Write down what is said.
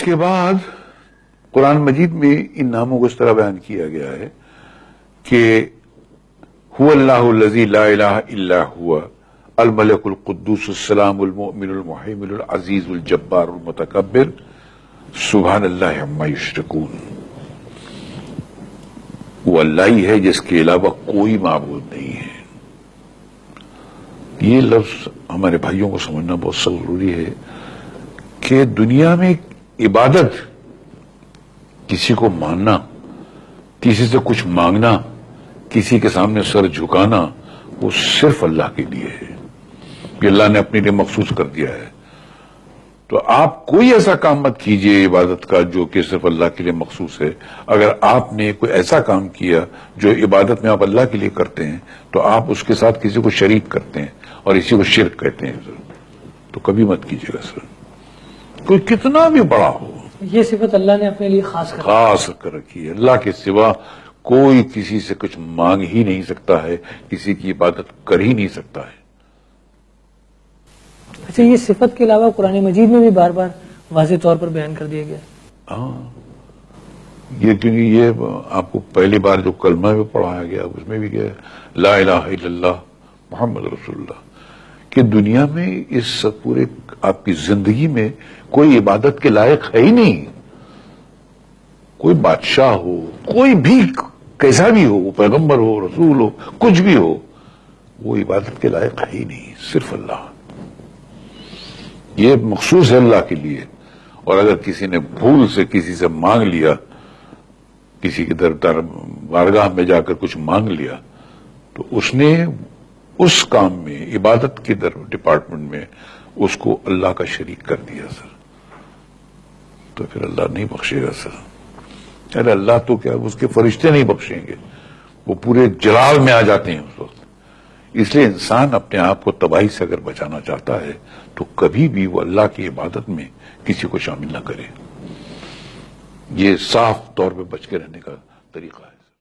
اس کے بعد قرآن مجید میں ان ناموں کو اس طرح بیان کیا گیا ہے کہ هو اللہ الذی لا الہ الا هو الملک القدوس السلام المؤمن المحیمن العزیز الجبار المتکبر سبحان اللہ عما یشرکون. وہ اللہ ہی ہے جس کے علاوہ کوئی معبود نہیں ہے. یہ لفظ ہمارے بھائیوں کو سمجھنا بہت ضروری ہے کہ دنیا میں عبادت، کسی کو ماننا، کسی سے کچھ مانگنا، کسی کے سامنے سر جھکانا، وہ صرف اللہ کے لیے ہے. یہ اللہ نے اپنے لیے مخصوص کر دیا ہے. تو آپ کوئی ایسا کام مت کیجئے عبادت کا جو کہ صرف اللہ کے لیے مخصوص ہے. اگر آپ نے کوئی ایسا کام کیا جو عبادت میں آپ اللہ کے لیے کرتے ہیں تو آپ اس کے ساتھ کسی کو شریک کرتے ہیں اور اسی کو شرک کہتے ہیں سر. تو کبھی مت کیجئے گا سر، کوئی کتنا بھی بڑا ہو. یہ صفت اللہ نے اپنے لیے خاص کر رکھی ہے. اللہ کے سوا کوئی کسی سے کچھ مانگ ہی نہیں سکتا ہے، کسی کی عبادت کر ہی نہیں سکتا ہے. اچھا، یہ صفت کے علاوہ قرآن مجید میں بھی بار بار واضح طور پر بیان کر دیا گیا. ہاں، یہ کیونکہ یہ آپ کو پہلی بار جو کلمہ میں پڑھایا گیا اس میں بھی کیا ہے، لا الہ الا اللہ محمد رسول اللہ. کہ دنیا میں اس پورے آپ کی زندگی میں کوئی عبادت کے لائق ہے ہی نہیں. کوئی بادشاہ ہو، کوئی بھی کیسا بھی ہو، پیغمبر ہو، رسول ہو، کچھ بھی ہو، وہ عبادت کے لائق ہے ہی نہیں، صرف اللہ. یہ مخصوص ہے اللہ کے لیے. اور اگر کسی نے بھول سے کسی سے مانگ لیا، کسی کے بارگاہ میں جا کر کچھ مانگ لیا، تو اس نے اس کام میں عبادت کے ڈپارٹمنٹ میں اس کو اللہ کا شریک کر دیا سر. تو پھر اللہ نہیں بخشے گا سر. ارے اللہ تو کیا، اس کے فرشتے نہیں بخشیں گے، وہ پورے جلال میں آ جاتے ہیں اس وقت. اس لیے انسان اپنے آپ کو تباہی سے اگر بچانا چاہتا ہے تو کبھی بھی وہ اللہ کی عبادت میں کسی کو شامل نہ کرے. یہ صاف طور پہ بچ کے رہنے کا طریقہ ہے.